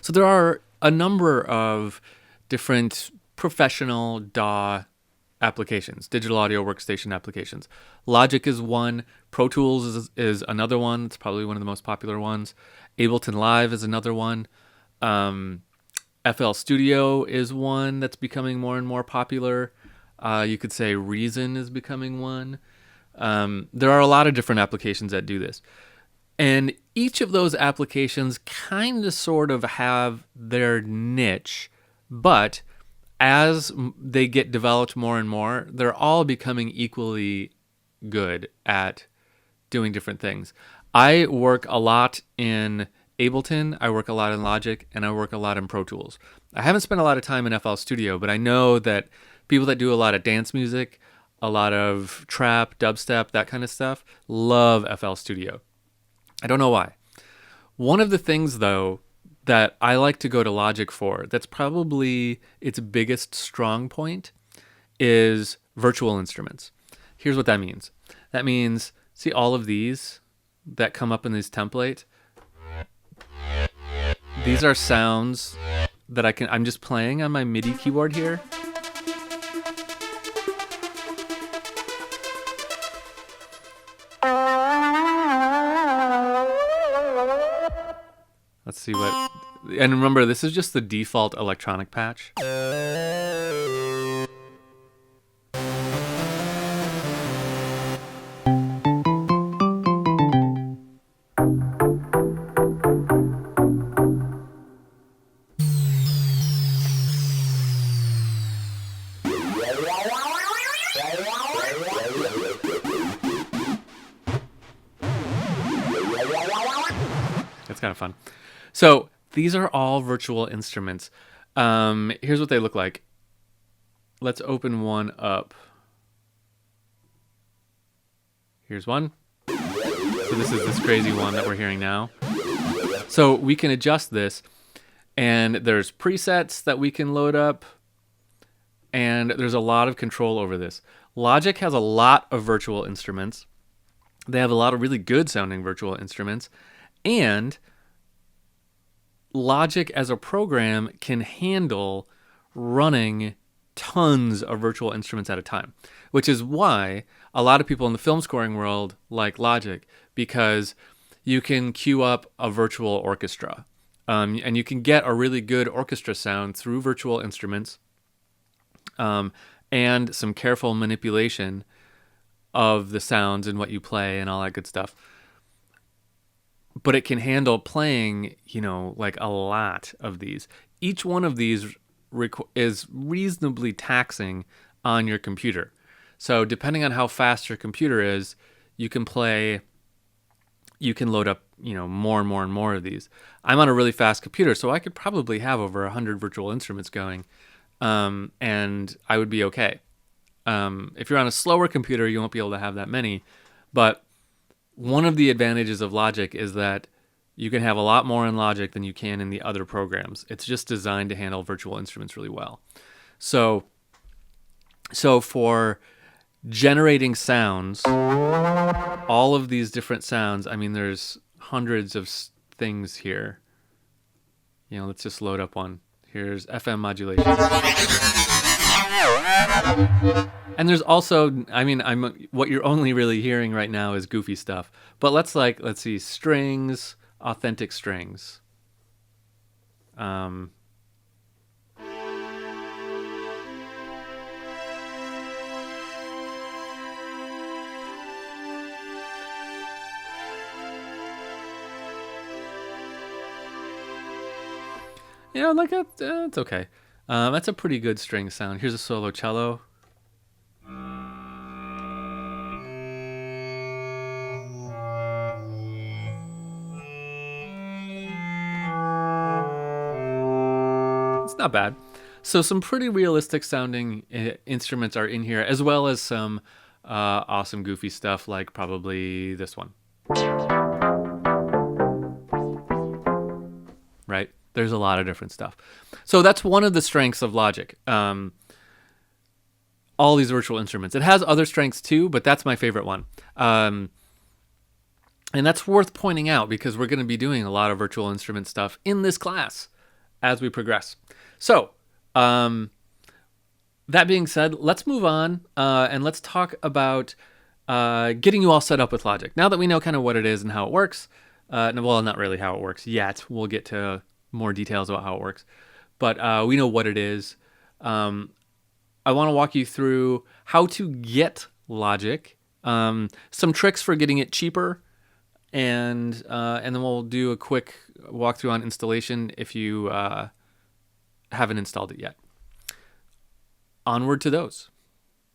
So there are a number of different professional DAW applications, digital audio workstation applications. Logic is one. Pro Tools is another one. It's probably one of the most popular ones. Ableton Live is another one. FL Studio is one that's becoming more and more popular. You could say Reason is becoming one. There are a lot of different applications that do this. And each of those applications kind of sort of have their niche, but as they get developed more and more, they're all becoming equally good at doing different things. I work a lot in Ableton, I work a lot in Logic, and I work a lot in Pro Tools. I haven't spent a lot of time in FL Studio, but I know that people that do a lot of dance music, a lot of trap, dubstep, that kind of stuff, love FL Studio. I don't know why. One of the things, though, that I like to go to Logic for, that's probably its biggest strong point, is virtual instruments. Here's what that means. That means, see all of these that come up in this template? These are sounds that I'm just playing on my MIDI keyboard here. Let's see what... And remember, this is just the default electronic patch. It's kind of fun. So these are all virtual instruments. Here's what they look like. Let's open one up. Here's one. So this is this crazy one that we're hearing now. So we can adjust this, and there's presets that we can load up, and there's a lot of control over this. Logic has a lot of virtual instruments. They have a lot of really good sounding virtual instruments, and Logic as a program can handle running tons of virtual instruments at a time, which is why a lot of people in the film scoring world like Logic, because you can queue up a virtual orchestra, and you can get a really good orchestra sound through virtual instruments, and some careful manipulation of the sounds and what you play and all that good stuff. But it can handle playing, like a lot of these. Each one of these is reasonably taxing on your computer. So depending on how fast your computer is, you can load up, more and more and more of these. I'm on a really fast computer, so I could probably have over 100 virtual instruments going, and I would be okay. If you're on a slower computer, you won't be able to have that many, but one of the advantages of Logic is that you can have a lot more in Logic than you can in the other programs. It's just designed to handle virtual instruments really well. So for generating sounds, all of these different sounds, there's hundreds of things here. Let's just load up one. Here's FM modulation. And there's also, what you're only really hearing right now is goofy stuff. But let's see, strings, authentic strings. It's okay. That's a pretty good string sound. Here's a solo cello. It's not bad. So some pretty realistic sounding instruments are in here, as well as some awesome goofy stuff like probably this one. Right? There's a lot of different stuff. So that's one of the strengths of Logic. All these virtual instruments. It has other strengths too, but that's my favorite one. And that's worth pointing out because we're going to be doing a lot of virtual instrument stuff in this class. as we progress. So, that being said, let's move on and let's talk about getting you all set up with Logic. Now that we know kind of what it is and how it works, well, not really how it works yet. We'll get to more details about how it works. But we know what it is. I want to walk you through how to get Logic, some tricks for getting it cheaper, and then we'll do a quick walkthrough on installation if you haven't installed it yet. Onward to those.